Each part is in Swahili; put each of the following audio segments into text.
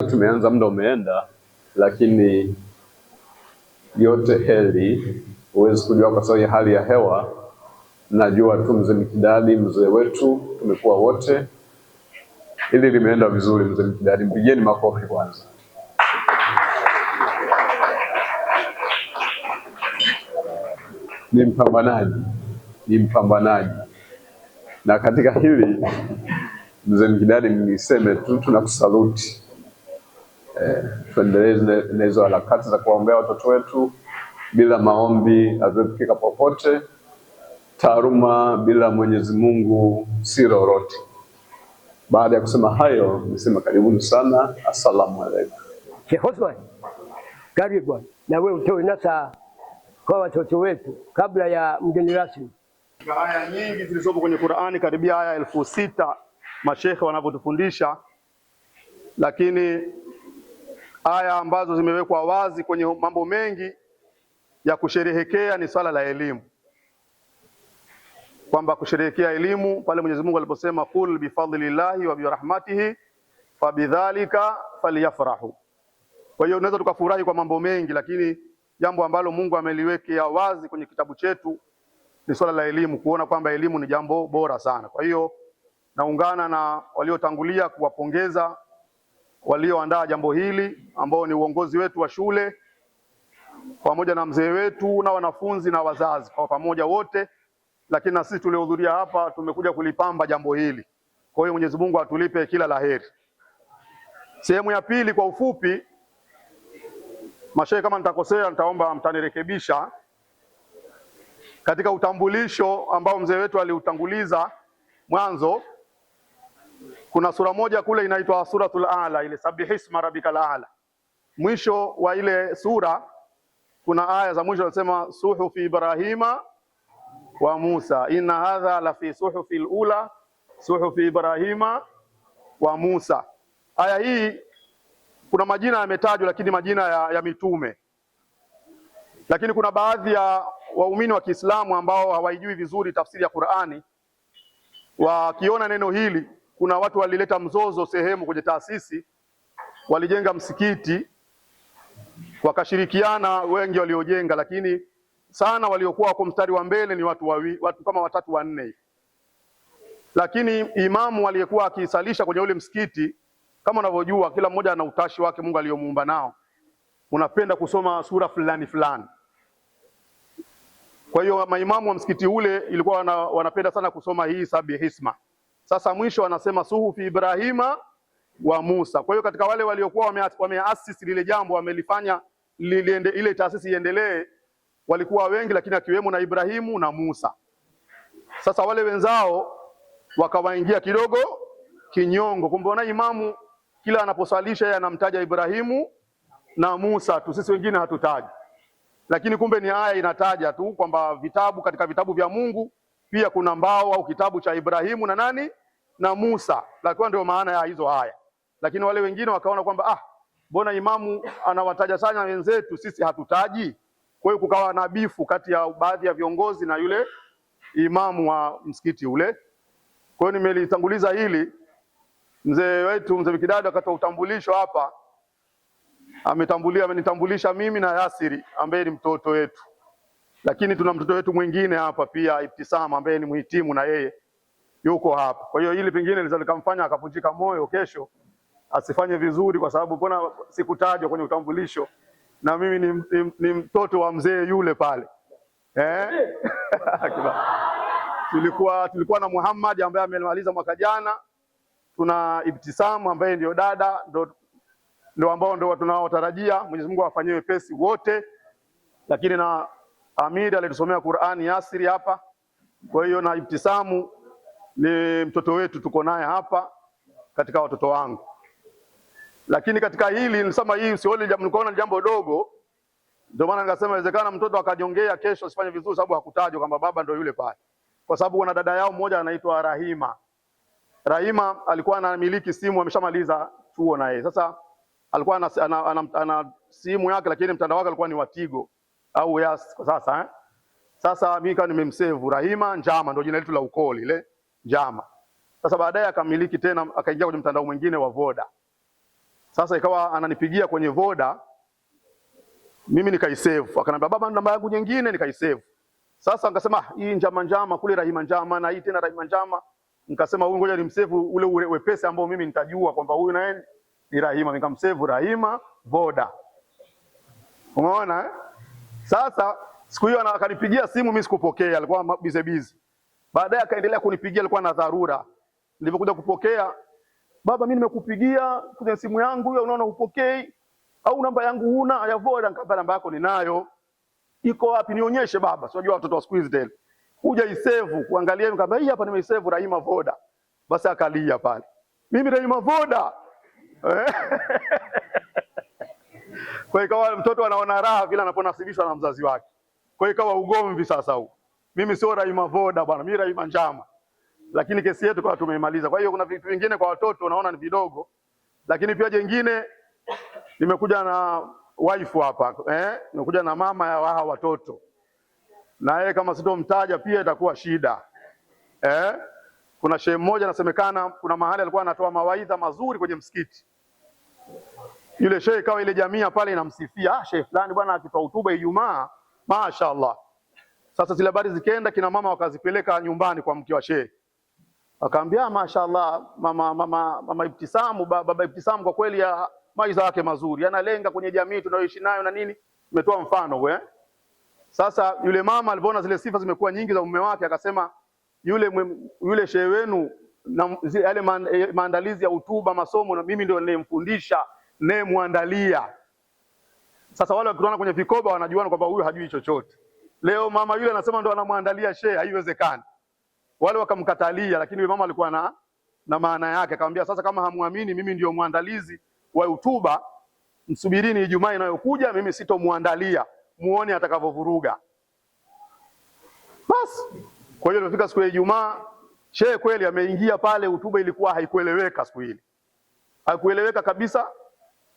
Tumeanza, muda umeenda, lakini yote heri. Huwezi kujua kwa sababu ya hali ya hewa. Najua tu mzee Mikidadi, mzee wetu, tumekuwa wote. Hili limeenda vizuri. Mzee Mikidadi, mpigeni makofi kwanza. Ni mpambanaji, na katika hili mzee Mikidadi, niseme tu tunakusaluti. Tuendelee na hizo harakati za kuwaombea watoto wetu. Bila maombi hazifikika popote. Taaluma bila Mwenyezi Mungu si lolote. Baada ya kusema hayo, nisema karibuni sana. Asalamu alaykum. Sheikh Osman, karibu na wewe utoe nasaha kwa watoto wetu kabla ya mgeni rasmi. Aya nyingi zilizopo kwenye Qur'ani, karibia aya 6000 mashekhe wanavyotufundisha, lakini aya ambazo zimewekwa wazi kwenye mambo mengi ya kusherehekea ni swala la elimu, kwamba kusherehekea elimu pale Mwenyezi Mungu aliposema qul bifadlillahi wa birahmatihi fabidhalika falyafrahu. Kwa hiyo tunaweza tukafurahi kwa mambo mengi, lakini jambo ambalo Mungu ameliwekea wazi kwenye kitabu chetu ni swala la elimu, kuona kwamba elimu ni jambo bora sana. Kwa hiyo naungana na waliotangulia kuwapongeza walioandaa jambo hili, ambao ni uongozi wetu wa shule pamoja na mzee wetu na wanafunzi na wazazi kwa pamoja wote, lakini na sisi tuliohudhuria hapa tumekuja kulipamba jambo hili. Kwa hiyo Mwenyezi Mungu atulipe kila laheri. Sehemu ya pili kwa ufupi, mashehe, kama nitakosea nitaomba mtanirekebisha. Katika utambulisho ambao mzee wetu aliutanguliza mwanzo, kuna sura moja kule inaitwa Suratul A'la, ile sabihisma rabbikal a'la. Mwisho wa ile sura kuna aya za mwisho zinasema suhufi Ibrahima wa Musa, inna hadha la fi suhufil ula suhufi Ibrahima wa Musa. Aya hii kuna majina yametajwa, lakini majina ya mitume, lakini kuna baadhi ya waumini wa Kiislamu ambao hawaijui vizuri tafsiri ya Qur'ani, wakiona neno hili, kuna watu walileta mzozo sehemu kwenye taasisi, walijenga msikiti wakashirikiana wengi waliojenga, lakini sana waliokuwa wako mstari wa mbele ni watu kama watatu wanne. Lakini imamu aliyekuwa akisalisha kwenye ule msikiti, kama unavyojua kila mmoja ana utashi wake Mungu aliyomuumba nao, unapenda kusoma sura fulani fulani. Kwa hiyo maimamu wa msikiti ule ilikuwa wanapenda sana kusoma hii sabihisma. Sasa mwisho wanasema suhufi Ibrahima wa Musa. Kwa hiyo katika wale waliokuwa wameasisi lile jambo, wamelifanya ile taasisi iendelee, walikuwa wengi, lakini akiwemo na Ibrahimu na Musa. Sasa wale wenzao wakawaingia kidogo kinyongo, kumbe imamu kila anaposalisha yeye anamtaja Ibrahimu na Musa tu, sisi wengine hatutaji. Lakini kumbe ni aya inataja tu kwamba katika vitabu vya Mungu pia kuna mbao au kitabu cha Ibrahimu na nani na Musa, lakini ndio maana ya hizo aya. Lakini wale wengine wakaona kwamba mbona imamu anawataja sana wenzetu, sisi hatutaji. Kwa hiyo kukawa na bifu kati ya baadhi ya viongozi na yule imamu wa msikiti ule. Kwa hiyo nimelitanguliza hili. Mzee wetu mzee Mikidadi akatoa utambulisho hapa, amenitambulisha mimi na Yasiri ambaye ni mtoto wetu, lakini tuna mtoto wetu mwingine hapa pia, Ibtisama, ambaye ni mhitimu na yeye yuko hapa. Kwa hiyo hili pengine linaweza likamfanya akavunjika moyo kesho asifanye vizuri, kwa sababu mbona sikutajwa kwenye utambulisho na mimi ni mtoto wa mzee yule pale. Tulikuwa na Muhammad ambaye amemaliza mwaka jana, tuna Ibtisamu ambaye ndio dada, ndio ambao ndio tunaotarajia Mwenyezi Mungu afanyie wepesi wote, lakini na Amiri alitusomea Qur'ani Yasiri hapa. Kwa hiyo na Ibtisamu ni mtoto wetu, tuko naye hapa katika watoto wangu. Lakini katika hili nilisema hii nikaona jambo dogo, ndio maana nikasema inawezekana mtoto akajongea kesho asifanye vizuri, sababu hakutajwa kwamba baba ndio yule pale. Kwa sababu kuna dada yao mmoja anaitwa Rahima. Rahima alikuwa anamiliki simu, ameshamaliza chuo na yeye. Sasa alikuwa ana simu yake, lakini mtandao wake alikuwa ni wa Tigo au Yas kwa sasa. Sasa mimi kama nimemsave Rahima Njama, ndio jina letu la ukoo lile Njama. Sasa baadaye akamiliki tena, akaingia kwenye mtandao mwingine wa Voda. Sasa ikawa ananipigia kwenye Voda, mimi nikaisave. Akaniambia baba, namba yangu nyingine, nikaisave. Sasa nikasema hii njama kule Rahima Njama na hii tena Rahima Njama. Nikasema huyu ngoja nimsave ule wepesi ambao mimi nitajua kwamba huyu naye ni Rahima, nikamsave Rahima Voda. Umeona eh? Sasa siku hiyo akanipigia simu, mimi sikupokea, alikuwa busy. Baadaye akaendelea kunipigia, alikuwa na dharura. Nilipokuja kupokea, baba mimi nimekupigia kwenye simu yangu hiyo, unaona upokei au namba yangu huna ya Voda? Nikamwambia namba yako ninayo. Iko wapi? Nionyeshe baba. Sio, unajua watoto wa squeeze tena. Kuja isave kuangalia, nikamwambia hii hapa nimeisave Rahima Voda. Basi akalia pale. Mimi Rahima Voda. Kwa hiyo ikawa mtoto anaona raha vile anaponasibishwa na mzazi wake. Kwa hiyo ikawa ugomvi sasa huu. Mimi sio Rahima Voda bwana, mimi Rahima Njama. Lakini kesi yetu kwa tumeimaliza. Kwa hiyo kuna vitu vingine kwa watoto unaona ni vidogo. Lakini pia jengine nimekuja na wife hapa, nimekuja na mama ya hawa watoto. Na yeye kama sitomtaja pia itakuwa shida. Kuna shehe mmoja nasemekana kuna mahali alikuwa anatoa mawaidha mazuri kwenye msikiti. Yule shehe kawa ile jamii pale inamsifia, shehe fulani bwana akitoa hutuba Ijumaa, mashaallah. Sasa zile habari zikaenda, kina mama wakazipeleka nyumbani kwa mke wa shehe. Akaambia mashaallah, mama Ibtisamu, baba Ibtisamu kwa kweli ya maisha yake mazuri, analenga kwenye jamii tunayoishi nayo na nini. Nimetoa mfano Sasa yule mama alipoona zile sifa zimekuwa nyingi za mume wake, akasema yule shehe wenu na yale maandalizi ya hutuba masomo na mimi ndio nilimfundisha, muandalia. Sasa wale wakutana kwenye vikoba wanajuana kwamba huyu hajui chochote. Leo mama yule anasema ndio anamuandalia shehe, haiwezekani. Wale wakamkatalia, lakini yule mama alikuwa na maana yake. Akamwambia sasa kama hamuamini mimi ndio muandalizi wa hutuba, msubirini Ijumaa inayokuja, mimi sitomuandalia, muone atakavyovuruga. Basi kwa hiyo ilifika siku ya Ijumaa, shehe kweli ameingia pale, hutuba ilikuwa haikueleweka siku ile. Haikueleweka kabisa.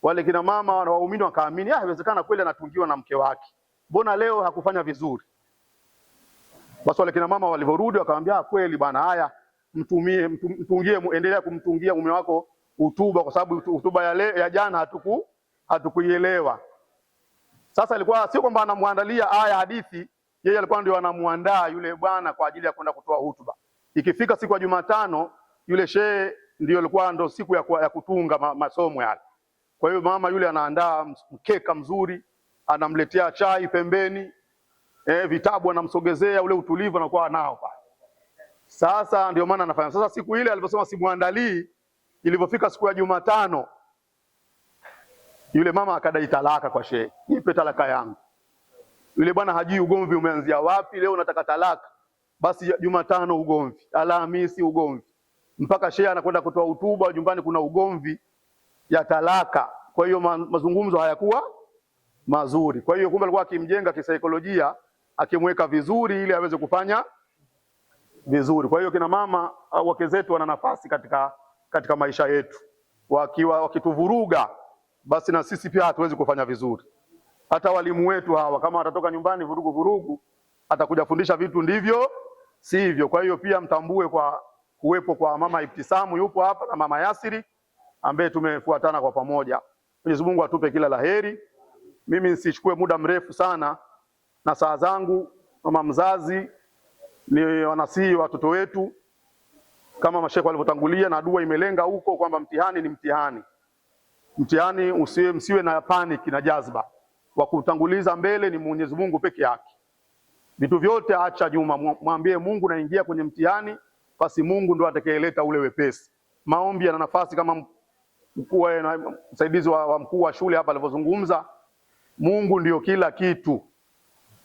Wale kina mama na waumini wakaamini, inawezekana kweli anatungiwa na mke wake. Mbona leo hakufanya vizuri? Basi wale kina mama walivorudi wakamwambia kweli bwana, haya mtungie, endelea kumtungia mume wako hutuba, kwa sababu hutuba ya jana hatukuielewa. Sasa ilikuwa sio kwamba anamuandalia aya hadithi, yeye alikuwa ndio anamuandaa yule bwana kwa ajili ya kwenda kutoa hutuba. Ikifika siku ya Jumatano, yule shehe ndio alikuwa ndo siku ya kutunga masomo yale. Kwa hiyo mama yule anaandaa mkeka mzuri, anamletea chai pembeni, vitabu anamsogezea, ule utulivu anakuwa nao pale. Sasa ndio maana anafanya. Sasa siku ile aliposema simuandalii, ilipofika siku ya Jumatano, yule mama akadai talaka kwa shehe. Nipe talaka yangu. Yule bwana hajui ugomvi umeanzia wapi, leo nataka talaka. Basi Jumatano ugomvi, Alhamisi ugomvi. Mpaka shehe anakwenda kutoa hutuba, nyumbani kuna ugomvi ya talaka. Kwa hiyo mazungumzo hayakuwa mazuri. Kwa hiyo kumbe alikuwa akimjenga kisaikolojia, akimweka vizuri ili aweze kufanya vizuri. Kwa hiyo kina mama au wake zetu wana nafasi katika maisha yetu. Wakituvuruga, basi na sisi pia hatuwezi kufanya vizuri. Hata walimu wetu hawa kama watatoka nyumbani vurugu, atakuja fundisha vitu ndivyo sivyo. Kwa hiyo pia mtambue kwa kuwepo kwa mama Ibtisamu yupo hapa na mama Yasiri ambaye tumefuatana kwa pamoja. Mwenyezi Mungu atupe kila laheri. Mimi nisichukue muda mrefu sana na saa zangu. Mama mzazi ni wanasihi watoto wetu kama mashekhe walivyotangulia, na dua imelenga huko kwamba mtihani ni mtihani. Mtihani msiwe na panic na jazba. Wa kutanguliza mbele ni Mwenyezi Mungu peke yake. Vitu vyote acha nyuma, mwambie Mungu naingia kwenye mtihani, basi Mungu ndo atakayeleta ule wepesi. Maombi yana nafasi kama mkuu na msaidizi wa mkuu wa shule hapa alivyozungumza. Mungu ndio kila kitu.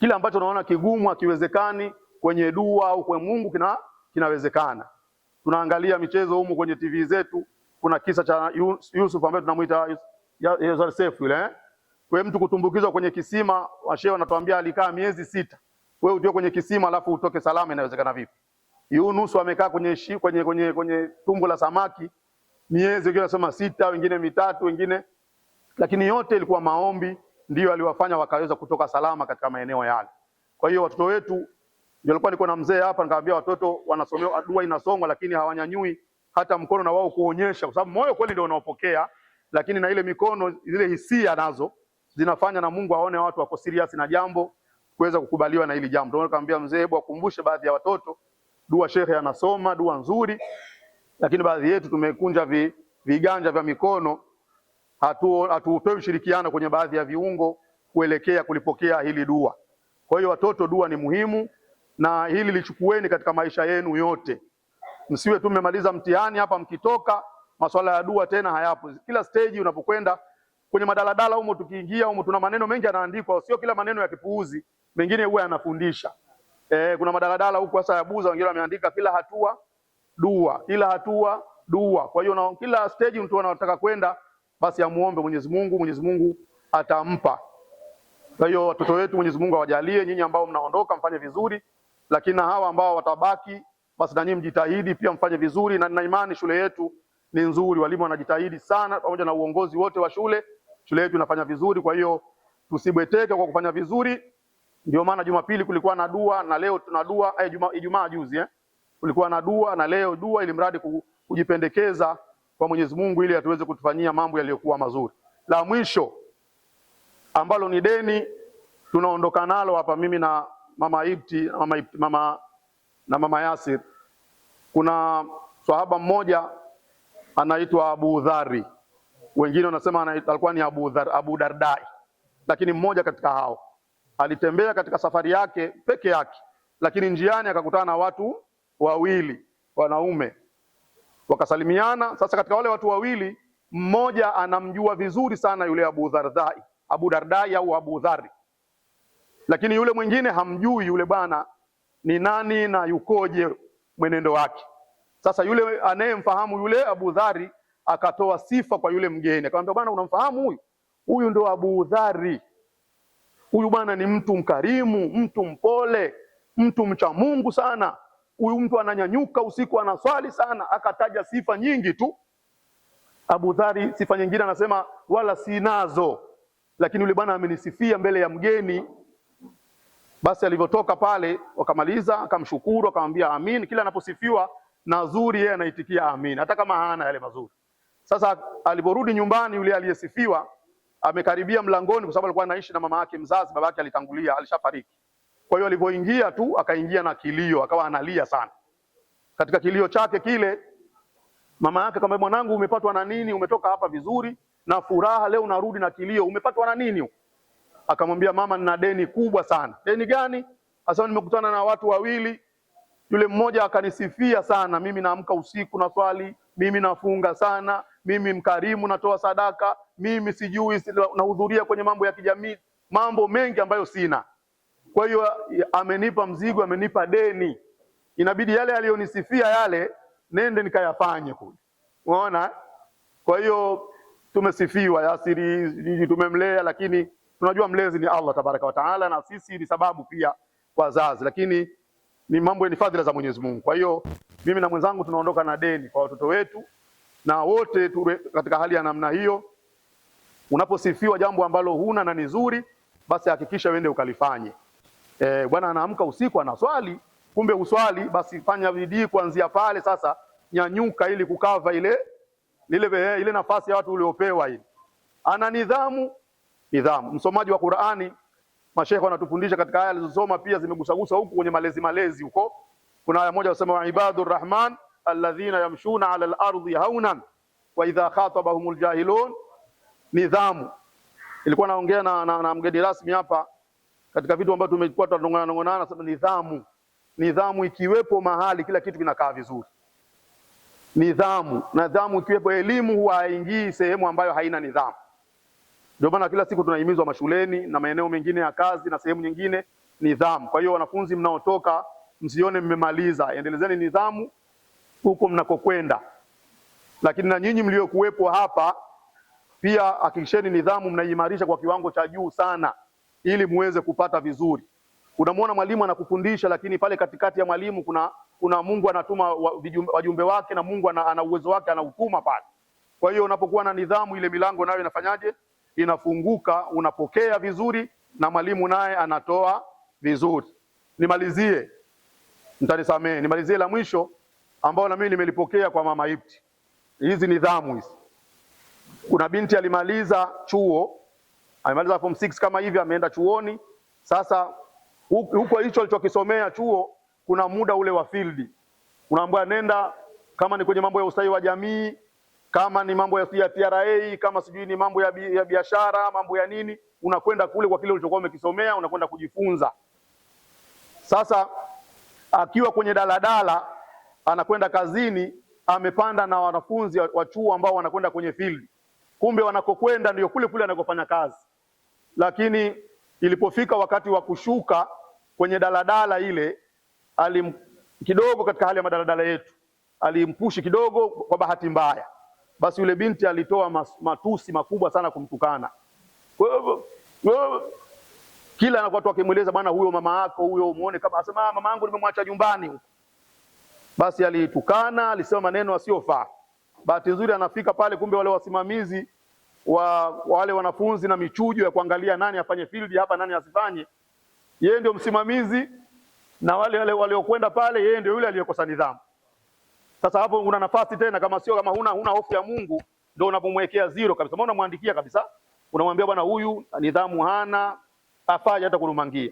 Kila ambacho unaona kigumu hakiwezekani kwenye dua au kwa Mungu kinawezekana. Tunaangalia michezo humu kwenye TV zetu, kuna kisa cha Yusuf ambaye tunamuita Yusuf yule. Kwa mtu kutumbukizwa kwenye kisima, washehe wanatuambia alikaa miezi 6. Wewe utio kwenye kisima alafu utoke salama, inawezekana vipi? Yunus amekaa kwenye tumbo la samaki miezi, wengine wanasema 6, wengine 3, wengine, lakini yote ilikuwa maombi ndio aliwafanya wakaweza kutoka salama katika maeneo yale. Kwa hiyo watoto wetu, ndio alikuwa niko na mzee hapa nikamwambia watoto wanasomewa dua inasomwa, lakini hawanyanyui hata mkono na wao kuonyesha, kwa sababu moyo kweli ndio unaopokea, lakini na ile mikono, zile hisia nazo zinafanya na Mungu aone watu wako serious na jambo kuweza kukubaliwa na hili jambo. Ndio nikamwambia mzee, hebu akumbushe baadhi ya watoto dua shekhe anasoma, dua nzuri, lakini baadhi yetu tumekunja viganja vya mikono, hatutoe ushirikiano kwenye baadhi ya viungo kuelekea kulipokea hili dua. Kwa hiyo watoto, dua ni muhimu, na hili lichukueni katika maisha yenu yote. Msiwe tu mmemaliza mtihani hapa mkitoka masuala ya dua tena hayapo. Kila stage unapokwenda kwenye madaladala humo, tukiingia humo tuna maneno mengi yanaandikwa, sio kila maneno ya kipuuzi, mengine huwa yanafundisha. Kuna madaladala huko sasa ya Buza, wengine wameandika kila hatua dua, kila hatua dua. Kwa hiyo na kila stage mtu anataka kwenda, basi amuombe Mwenyezi Mungu, Mwenyezi Mungu atampa. Kwa hiyo watoto wetu Mwenyezi Mungu awajalie, nyinyi ambao mnaondoka mfanye vizuri, lakini na hawa ambao watabaki, basi na nyinyi mjitahidi pia mfanye vizuri, na nina imani shule yetu ni nzuri, walimu wanajitahidi sana pamoja na uongozi wote wa shule. Shule yetu inafanya vizuri, kwa hiyo tusibweteke kwa kufanya vizuri. Ndio maana Jumapili kulikuwa na dua na leo tuna dua, Ijumaa juzi kulikuwa na dua na leo dua, ili mradi kujipendekeza kwa Mwenyezi Mungu ili atuweze kutufanyia mambo yaliyokuwa mazuri. La mwisho ambalo ni deni tunaondoka nalo hapa, mimi na mama Ibti, mama Yasir. Kuna sahaba mmoja anaitwa Abu Dhari, wengine wanasema alikuwa ni Abu Dardai, lakini mmoja katika hao alitembea katika safari yake peke yake, lakini njiani akakutana na watu wawili wanaume, wakasalimiana. Sasa katika wale watu wawili, mmoja anamjua vizuri sana yule Abu Dardai au Abu Dhari, lakini yule mwingine hamjui yule bwana ni nani na yukoje mwenendo wake. Sasa yule anayemfahamu yule Abu Dhari akatoa sifa kwa yule mgeni, akamwambia, bwana, unamfahamu huyu? Huyu ndo Abu Dhari. Huyu bwana ni mtu mkarimu, mtu mpole, mtu mcha Mungu sana. Huyu mtu ananyanyuka usiku anaswali sana. Akataja sifa nyingi tu. Abu Dhari sifa nyingine anasema wala sinazo, lakini yule bwana amenisifia mbele ya mgeni. Basi alivyotoka pale wakamaliza, akamshukuru, akamwambia amin. Kila anaposifiwa na zuri yeye anaitikia amin, hata kama hana yale mazuri. Sasa aliporudi nyumbani, yule aliyesifiwa amekaribia mlangoni, kwa sababu alikuwa anaishi na mama yake mzazi, baba yake alitangulia, alishafariki. Kwa hiyo alipoingia tu akaingia na kilio, akawa analia sana. Katika kilio chake kile, mama yake akamwambia, mwanangu, umepatwa na nini? Umetoka hapa vizuri na furaha, leo unarudi na kilio, umepatwa na nini? Akamwambia, mama, nina deni kubwa sana. Deni gani? Asema, nimekutana na watu wawili, yule mmoja akanisifia sana, mimi naamka usiku na swali, mimi nafunga sana, mimi mkarimu, natoa sadaka, mimi sijui nahudhuria kwenye mambo ya kijamii, mambo mengi ambayo sina. Kwa hiyo amenipa mzigo, amenipa deni, inabidi yale aliyonisifia yale nende nikayafanye kule. Unaona? Kwa hiyo tumesifiwa Yasiri, tumemlea, lakini tunajua mlezi ni Allah tabaraka wa taala, na sisi ni sababu pia wazazi, lakini ni mambo ni fadhila za Mwenyezi Mungu. Kwa hiyo mimi na mwenzangu tunaondoka na deni kwa watoto wetu, na wote katika hali ya namna hiyo. Unaposifiwa jambo ambalo huna na ni nzuri, basi hakikisha uende ukalifanye. Bwana anaamka usiku anaswali, kumbe uswali, basi fanya bidii kuanzia pale. Sasa nyanyuka ili kukava ile nafasi ya watu uliopewa. Ile ana nidhamu. Msomaji wa Qur'ani, mashaikh wanatufundisha katika aya alizosoma, pia zimegusagusa huku kwenye malezi huko. Kuna aya moja wasema, wa ibadur rahman alladhina yamshuna ala al-ardi haunan wa idha khatabahumul jahilun. Nidhamu. Ilikuwa naongea na mgeni rasmi hapa, katika vitu ambavyo tumekuwa tunanong'onana, nasema nidhamu ikiwepo mahali kila kitu kinakaa vizuri. Nidhamu ikiwepo, elimu huwa haingii sehemu ambayo haina nidhamu. Ndio maana kila siku tunahimizwa mashuleni na maeneo mengine ya kazi na sehemu nyingine, nidhamu. Kwa hiyo wanafunzi mnaotoka, msione mmemaliza, endelezeni nidhamu huko mnakokwenda. Lakini na nyinyi mliokuwepo hapa pia hakikisheni nidhamu mnaimarisha kwa kiwango cha juu sana, ili muweze kupata vizuri. Unamwona mwalimu anakufundisha, lakini pale katikati ya mwalimu kuna Mungu anatuma wajumbe wake, na Mungu ana uwezo wake, anautuma pale. Kwa hiyo unapokuwa na nidhamu, ile milango nayo inafanyaje? Inafunguka, unapokea vizuri na mwalimu naye anatoa vizuri. Nimalizie, mtanisamehe, nimalizie la mwisho ambao na mimi nimelipokea kwa mama Ibti. Hizi nidhamu hizi. Kuna binti alimaliza chuo, amemaliza form 6 kama hivi, ameenda chuoni. Sasa huko hicho alichokisomea chuo, kuna muda ule wa field, unaambiwa nenda, kama ni kwenye mambo ya ustawi wa jamii, kama ni mambo ya TRA, kama sijui ni mambo ya biashara, mambo ya nini, unakwenda kule kwa kile ulichokuwa umekisomea, unakwenda kujifunza. Sasa akiwa kwenye daladala anakwenda kazini, amepanda na wanafunzi wa chuo ambao wanakwenda kwenye field, kumbe wanakokwenda ndio kule kule anakofanya kazi. Lakini ilipofika wakati wa kushuka kwenye daladala ile, kidogo katika hali ya madaladala yetu alimpushi kidogo kwa bahati mbaya, basi yule binti alitoa matusi makubwa sana kumtukana. Kila anakuwa akimweleza, bwana, huyo mama yako huyo muone, kama asema mama yangu nimemwacha nyumbani huko. Basi alitukana, alisema maneno asiyofaa. Bahati nzuri anafika pale, kumbe wale wasimamizi wale wanafunzi na michujo ya kuangalia nani afanye field hapa nani asifanye, yeye ndio msimamizi, na wale waliokwenda pale yeye ndio yule aliyekosa nidhamu. Sasa hapo una nafasi tena, kama sio kama huna hofu ya Mungu, ndio unapomwekea zero kabisa. Maana unamwandikia kabisa, unamwambia bwana, huyu nidhamu hana, afanye hata kurumangia.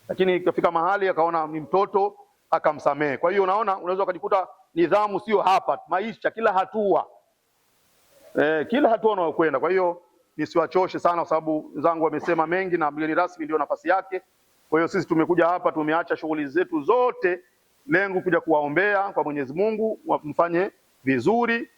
Lakini ikafika mahali akaona ni mtoto, akamsamehe. Kwa hiyo unaona, unaweza ukajikuta nidhamu sio hapa, maisha kila hatua. Kila hatua unayokwenda. Kwa hiyo nisiwachoshe sana, kwa sababu zangu wamesema mengi na mgeni rasmi ndio nafasi yake. Kwa hiyo sisi tumekuja hapa, tumeacha shughuli zetu zote, lengo kuja kuwaombea kwa Mwenyezi Mungu mfanye vizuri.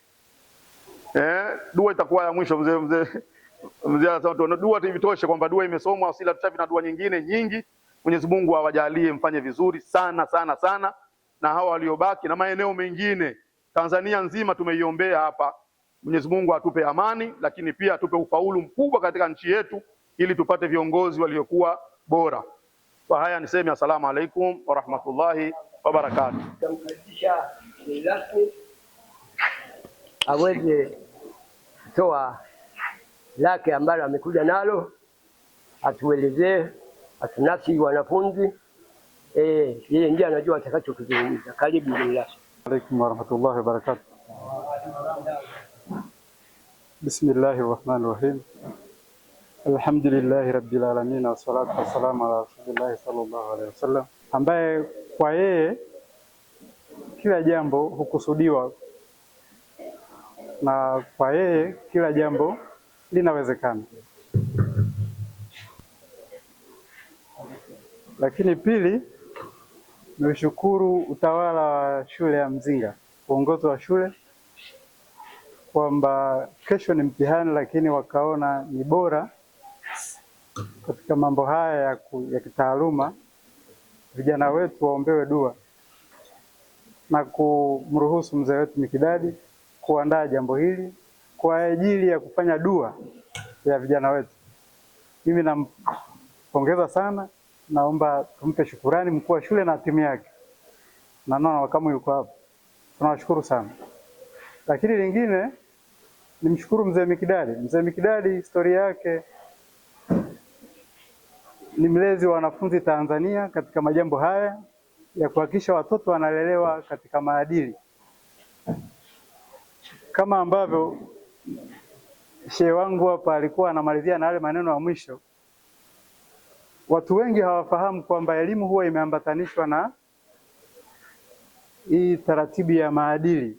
Dua itakuwa ya mwisho. Mzee anasema dua tivitoshe, kwamba dua imesomwa, asila tutafi na dua nyingine nyingi. Mwenyezi Mungu awajalie mfanye vizuri sana sana sana, na hawa waliobaki na maeneo mengine Tanzania nzima tumeiombea hapa. Mwenyezi Mungu atupe amani, lakini pia atupe ufaulu mkubwa katika nchi yetu, ili tupate viongozi waliokuwa bora. Kwa haya niseme asalamu alaikum wa rahmatullahi wa barakatuh. Tutamkaribisha rasmi aweze kutoa lake ambalo amekuja nalo, atuelezee, atunasi wanafunzi. Yeye ndiye anajua atakachokizungumza. Karibu rasmi. Alaikum wa rahmatullahi wa barakatuh. Bismillahir Rahmanir Rahim. Alhamdulillahi Rabbil Alamin, wa salatu wa salamu ala Rasulillah sallallahu alaihi wasallam, ambaye kwa yeye kila jambo hukusudiwa na kwa yeye kila jambo linawezekana. Lakini pili, nishukuru utawala wa shule ya Mzinga, uongozi wa shule, kwamba kesho ni mtihani, lakini wakaona ni bora katika mambo haya ya kitaaluma vijana wetu waombewe dua, na kumruhusu mzee wetu Mikidadi kuandaa jambo hili kwa ajili ya kufanya dua ya vijana wetu. Mimi nampongeza sana, naomba tumpe shukurani mkuu wa shule na timu yake, na naona wakamu yuko hapa, tunawashukuru sana. Lakini lingine nimshukuru mzee Mikidadi. Mzee Mikidadi, historia yake, ni mlezi wa wanafunzi Tanzania katika majambo haya ya kuhakikisha watoto wanalelewa katika maadili, kama ambavyo shehe wangu hapa alikuwa anamalizia na yale maneno ya mwisho. Watu wengi hawafahamu kwamba elimu huwa imeambatanishwa na hii taratibu ya maadili,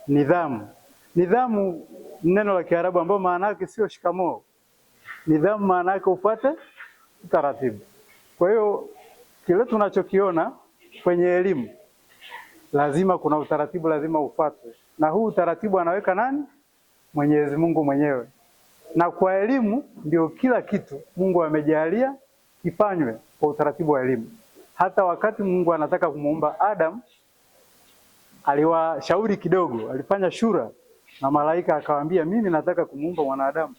nidhamu. Nidhamu neno la Kiarabu ambao maana yake sio shikamoo. Nidhamu maana yake ufuate taratibu. Kwa hiyo kile tunachokiona kwenye elimu, lazima kuna utaratibu, lazima ufuatwe. Na huu utaratibu anaweka nani? Mwenyezi Mungu mwenyewe. Na kwa elimu ndio kila kitu Mungu amejalia kifanywe kwa utaratibu wa elimu. Hata wakati Mungu anataka kumuumba Adam, aliwashauri kidogo, alifanya shura na malaika, akawaambia mimi nataka kumuumba mwanadamu.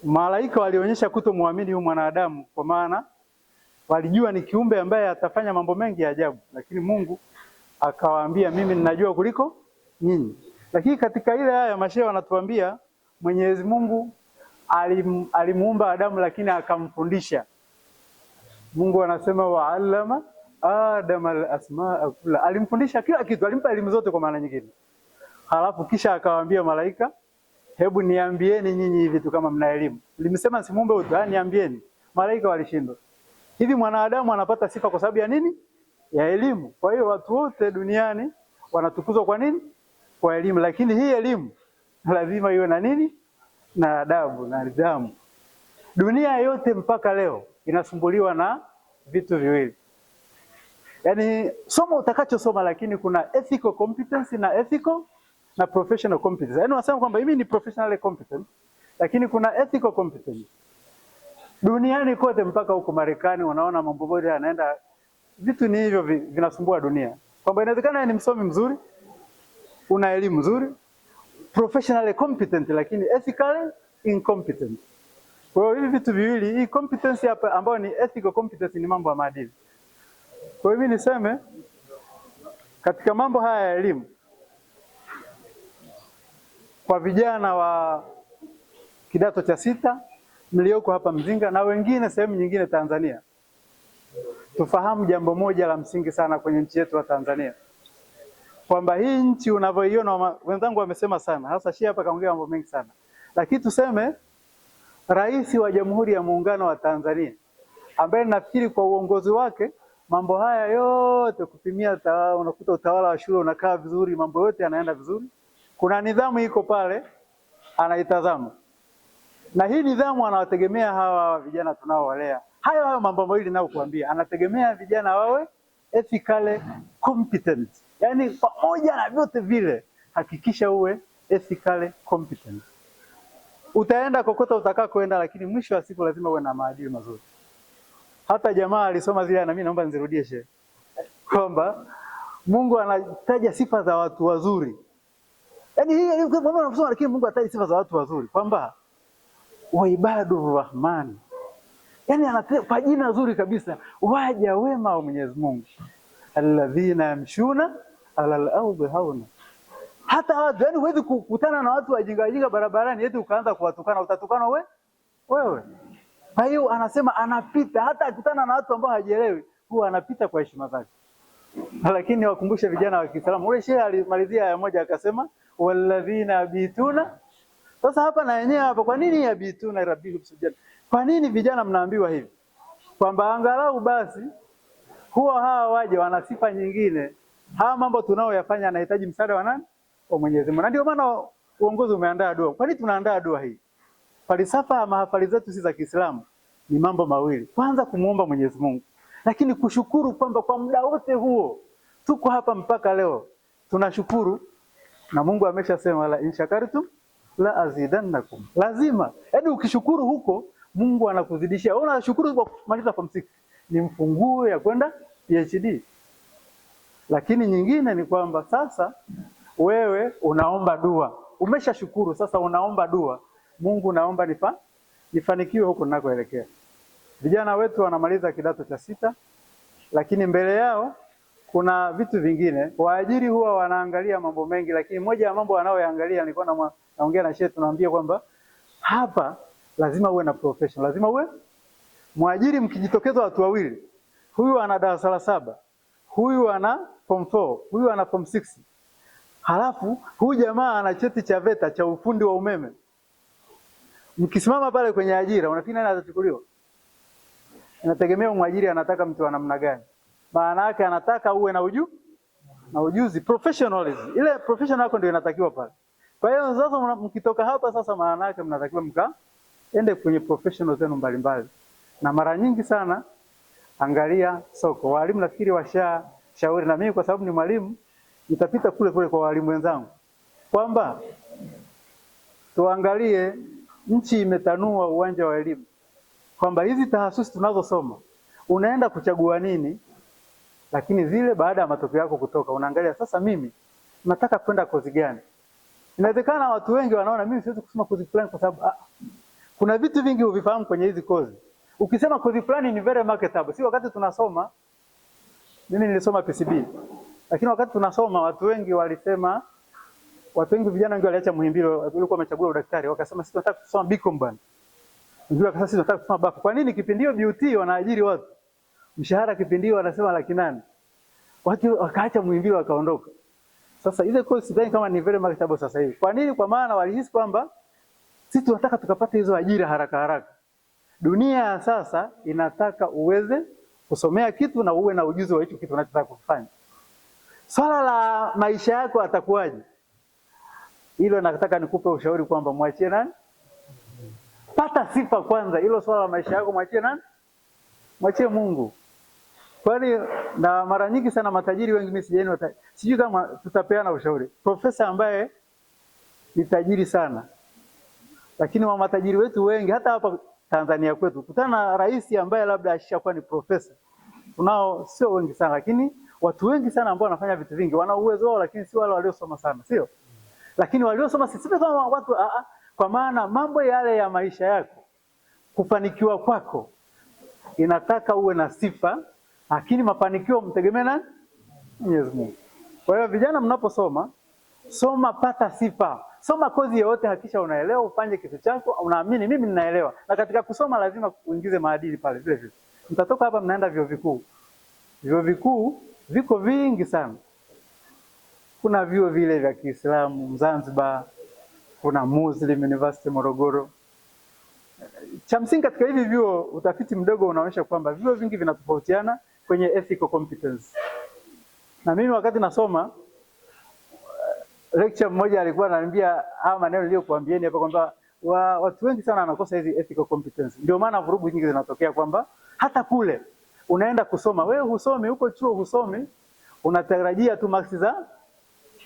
Malaika walionyesha kutomwamini huyu mwanadamu, kwa maana walijua ni kiumbe ambaye atafanya mambo mengi ya ajabu, lakini Mungu akawaambia mimi ninajua kuliko nyinyi. Lakini katika ile aya mashehe wanatuambia Mwenyezi Mungu alimuumba Adamu, lakini akamfundisha. Mungu anasema wa'allama Adam al-asmaa kulla, alimfundisha kila kitu, alimpa elimu zote kwa maana nyingine. Halafu kisha akawaambia malaika, Hebu niambieni nyinyi hivi tu kama mna elimu. Nilimsema simuombe utu, niambieni. Malaika walishindwa. Hivi mwanadamu anapata sifa kwa sababu ya nini? Ya elimu. Kwa hiyo watu wote duniani wanatukuzwa kwa nini? Kwa elimu. Lakini hii elimu lazima iwe na nini? Na adabu na nidhamu. Dunia yote mpaka leo inasumbuliwa na vitu viwili. Yaani soma utakachosoma, lakini kuna ethical competence na professional competence. Yaani wasema kwamba mimi ni professionally competent, lakini kuna ethical competence. Duniani kote mpaka huko Marekani unaona mambo bora yanaenda, vitu ni hivyo vinasumbua dunia. Kwamba inawezekana ni msomi mzuri, una elimu nzuri, professionally competent lakini ethically incompetent. Kwa hiyo hivi vitu viwili, hii competence hapa ambayo ni ethical competence ni mambo ya maadili. Kwa hiyo mimi niseme katika mambo haya ya elimu kwa vijana wa kidato cha 6 mlioko hapa Mzinga na wengine sehemu nyingine Tanzania, tufahamu jambo moja la msingi sana kwenye nchi yetu ya Tanzania, kwamba hii nchi unavyoiona, wenzangu wamesema sana, hasa Shia hapa kaongea mambo mengi sana, lakini tuseme Rais wa Jamhuri ya Muungano wa Tanzania ambaye nafikiri kwa uongozi wake mambo haya yote kupimia unakuta utawala wa shule unakaa vizuri, mambo yote yanaenda vizuri. Kuna nidhamu iko pale anaitazama. Na hii nidhamu anawategemea hawa vijana tunaowalea. Hayo mambo mawili nao kuambia, anategemea vijana wawe ethically competent. Yaani pamoja na vyote vile hakikisha uwe ethically competent. Utaenda kokote utakakoenda, lakini mwisho wa siku lazima uwe na maadili mazuri. Hata jamaa alisoma zile, na mimi naomba nizirudie shehe, kwamba Mungu anataja sifa za watu wazuri. Yaani hii mambo unasoma, lakini Mungu anataja sifa za watu wazuri, kwamba waibadur rahman, yaani anataja kwa jina zuri kabisa, waja wema wa Mwenyezi Mungu, alladhina yamshuna alal ardi hauna. Hata watu, yaani huwezi kukutana na watu wajinga barabarani eti ukaanza kuwatukana, utatukana wewe. Kwa hiyo anasema anapita, hata akutana na watu ambao hajielewi, huwa anapita kwa heshima zake. Lakini wakumbushe vijana wa Kiislamu, ule shehe alimalizia aya moja akasema walladhina yabituna. Sasa hapa na yenyewe hapa, kwa nini yabituna rabbihum sujada? Kwa nini vijana mnaambiwa hivi? Kwamba angalau basi huwa hawa waje wana sifa nyingine. Hawa mambo tunaoyafanya yanahitaji msaada wa nani? Wa Mwenyezi Mungu. Na ndio maana uongozi umeandaa dua. Kwa nini tunaandaa dua hii? Falsafa ya mahafali zetu sisi za Kiislamu ni mambo mawili. Kwanza kumuomba Mwenyezi Mungu, lakini kushukuru kwamba kwa muda wote huo tuko hapa mpaka leo. Tunashukuru na Mungu ameshasema la in shakartum la azidannakum. Lazima. Yaani ukishukuru huko Mungu anakuzidishia. Wewe unashukuru kwa kumaliza form 6 ni mfunguo ya kwenda PhD. Lakini nyingine ni kwamba sasa wewe unaomba dua. Umeshashukuru, sasa unaomba dua. Mungu naomba nifanikiwe huko ninakoelekea. Vijana wetu wanamaliza kidato cha 6, lakini mbele yao kuna vitu vingine. Waajiri huwa wanaangalia mambo mengi, lakini moja ya mambo wanaoyaangalia, nilikuwa naongea na shehe, tunaambia kwamba hapa lazima uwe na profession, lazima uwe mwajiri. Mkijitokeza watu wawili, huyu ana darasa la 7, huyu ana form 4, huyu ana form 6, halafu huyu jamaa ana cheti cha VETA cha ufundi wa umeme, mkisimama pale kwenye ajira, unafikiri nani atachukuliwa? Inategemea mwajiri anataka mtu wa namna gani. Maana yake anataka uwe na ujuzi, professionalism. Ile professional yako ndio inatakiwa pale. Kwa hiyo sasa mkitoka hapa sasa, maana yake mnatakiwa mkaende kwenye professional zenu mbalimbali. Na mara nyingi sana angalia soko. Walimu nafikiri shauri, na mimi kwa sababu ni mwalimu nitapita kule kwa walimu wenzangu, kwamba tuangalie nchi imetanua uwanja wa elimu, kwamba hizi tahasusi tunazosoma unaenda kuchagua nini, lakini zile baada ya matokeo yako kutoka unaangalia sasa mimi nataka kwenda kozi gani. Inawezekana watu wengi wanaona mimi siwezi kusoma kozi fulani kwa sababu kuna vitu vingi uvifahamu kwenye hizi kozi. Ukisema kozi fulani ni very marketable. Si wakati tunasoma, mimi nilisoma PCB, lakini wakati tunasoma watu wengi vijana wengi waliacha Muhimbili, walikuwa wamechagua udaktari, wakasema sisi tunataka kusoma BCom bwana. Ndio akasema sisi tunataka kusoma BAF. Kwa nini? Kipindi hiyo BUT wanaajiri watu, mshahara kipindi hiyo wanasema 800,000. Watu wakaacha Muhimbili wakaondoka. Sasa ile course sidhani kama ni very marketable sasa hivi. Kwa nini? Kwa maana walihisi kwamba Sisi tunataka tukapata hizo ajira haraka haraka. Dunia ya sasa inataka uweze kusomea kitu na uwe na ujuzi wa hicho kitu unachotaka kufanya. Swala la maisha yako atakuwaje? Hilo nataka nikupe ushauri kwamba mwachie nani? Pata sifa kwanza. Hilo swala la maisha yako mwachie nani? Mwachie Mungu. Kwani na mara nyingi sana matajiri wengi mimi sijui kama tutapeana ushauri. Profesa ambaye ni tajiri sana, lakini wa matajiri wetu wengi hata hapa Tanzania kwetu kutana na rais ambaye labda ashakuwa ni profesa, tunao sio wengi sana, lakini watu wengi sana ambao wanafanya vitu vingi wana uwezo wao, lakini si wale waliosoma sana, sio? Lakini waliosoma sisi kama watu kwa maana mambo yale ya maisha yako, kufanikiwa kwako inataka uwe na sifa, lakini mafanikio mtegemea nani? Mwenyezi Mungu. Kwa hiyo vijana mnaposoma, soma, pata sifa. Soma kozi yoyote, hakisha unaelewa, ufanye kitu chako, unaamini mimi ninaelewa. Na katika kusoma lazima uingize maadili pale vile vile. Mtatoka hapa mnaenda vyuo vikuu. Vyuo vikuu viko vingi sana. Kuna vyuo vile vya Kiislamu Zanzibar, kuna Muslim University Morogoro. Cha msingi katika hivi vyuo, utafiti mdogo unaonyesha kwamba vyuo vingi vinatofautiana kwenye ethical competence. Na mimi wakati nasoma lecture mmoja alikuwa ananiambia maneno niliyokuambieni hapa kwamba watu wengi sana wanakosa hizi ethical competence. Ndio maana vurugu nyingi zinatokea kwamba hata kule unaenda kusoma, wewe husomi huko chuo, husomi, unatarajia tu marks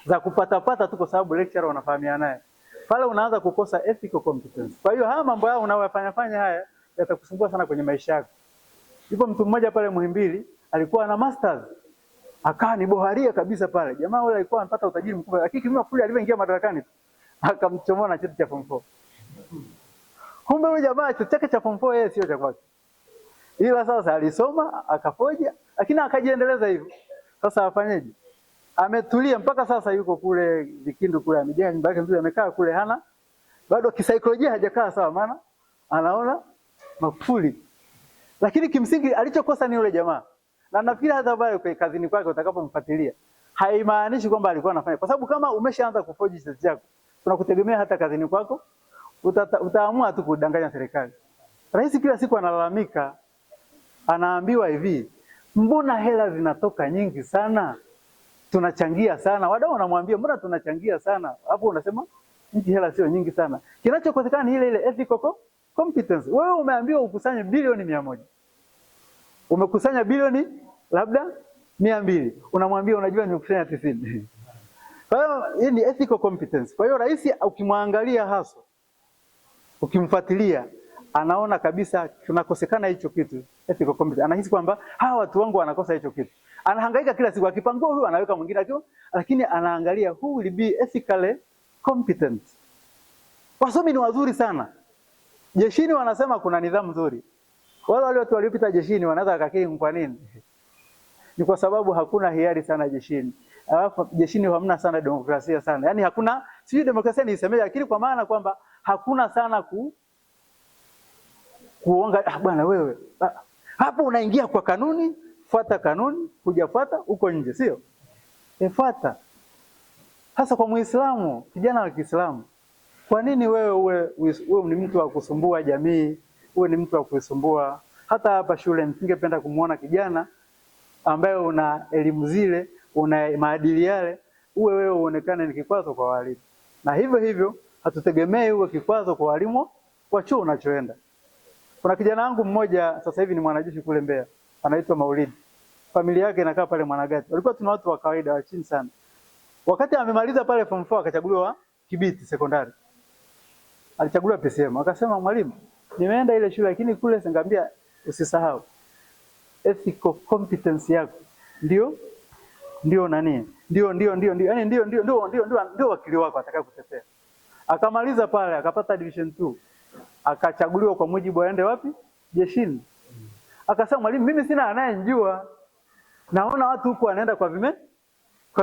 za kupata tu kwa sababu lecturer wanafahamiana naye. Pale unaanza kukosa ethical competence. Kwa hiyo haya mambo yao unayofanya haya yatakusumbua sana kwenye maisha yako. Yupo mtu mmoja pale Muhimbili alikuwa na masters, akawa ni boharia kabisa pale. Jamaa yule alikuwa anapata utajiri mkubwa, lakini kimya kule alivyoingia madarakani akamchomoa na cheti cha form 4. Kumbe yule jamaa cheti chake cha form 4 yeye sio cha kwake. Ila sasa alisoma, akafoja, lakini akajiendeleza hivyo. Sasa afanyeje? Ametulia mpaka sasa, yuko kule Vikindu kule, amejenga nyumba yake nzuri, amekaa kule, hana bado kisaikolojia hajakaa sawa, maana anaona mafuli. Lakini kimsingi alichokosa ni yule jamaa. Na nafikiri hata pale kwa kazini kwake utakapomfuatilia, haimaanishi kwamba alikuwa anafanya. Kwa sababu kama umeshaanza kufoji cheti chako, tunakutegemea hata kazini kwako, utaamua tu kudanganya serikali. Rais kila siku analalamika, anaambiwa hivi, mbona hela zinatoka nyingi sana? Tunachangia sana. Wadau wanamwambia mbona tunachangia sana? Hapo unasema nchi hela sio nyingi sana. Kinachokosekana ni ile ethical competence. Wewe umeambiwa ukusanye bilioni 100. Umekusanya bilioni labda 200. Unamwambia unajua nimekusanya 90. Kwa hiyo hii ni ethical competence. Kwa hiyo rais ukimwangalia hasa, ukimfuatilia, anaona kabisa tunakosekana hicho kitu, ethical competence. Anahisi kwamba hawa watu wangu wanakosa hicho kitu. Anahangaika kila siku, akipangua huyu anaweka mwingine akiwa, lakini anaangalia who will be ethically competent. Wasomi ni wazuri sana. Jeshini wanasema kuna nidhamu nzuri. Wale watu waliopita jeshini wanaweza akakiri kwa nini? Ni kwa sababu hakuna hiari sana jeshini. Alafu jeshini hamna sana demokrasia sana. Yaani hakuna, sio demokrasia niisemee, lakini kwa maana kwamba hakuna sana kuonga bwana wewe. Hapo unaingia kwa kanuni, fuata kanuni, hujafuata uko nje, sio? Fuata. Hasa kwa Muislamu, kijana wa Kiislamu, kwa nini wewe ni mtu wa kusumbua jamii, uwe ni mtu wa kusumbua? Hata hapa shule nisingependa kumuona kijana ambaye una elimu zile, una maadili yale, wewe uonekane ni kikwazo kwa walimu. Na hivyo hivyo hatutegemei uwe kikwazo kwa walimu kwa chuo unachoenda. Kuna kijana wangu mmoja sasa hivi ni mwanajeshi kule Mbeya, anaitwa Maulidi. Familia yake inakaa pale Mwanagati. Walikuwa tuna watu wa kawaida wa chini sana. Wakati amemaliza pale form 4 akachaguliwa Kibiti sekondari. Alichaguliwa PCM. Akasema mwalimu, nimeenda ile shule lakini kule singambia usisahau ethical competence yako. Ndio nani? Yaani ndio wakili wako atakayokutetea. Akamaliza pale akapata division 2. Akachaguliwa kwa mujibu aende wapi? Jeshini. Akasema mwalimu, mimi sina anayenijua. Naona watu huko wanaenda kwa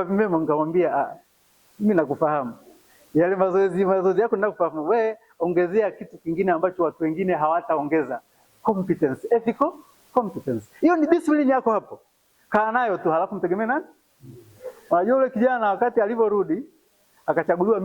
vimemo, nikamwambia mimi nakufahamu. Yale mazoezi yako ninakufahamu. Wewe ongezea kitu kingine ambacho watu wengine hawataongeza. Competence, ethical competence. Hiyo ni discipline yako hapo. Kaa nayo tu, halafu mtegemee nani? Unajua yule kijana wakati alivyorudi akachaguliwa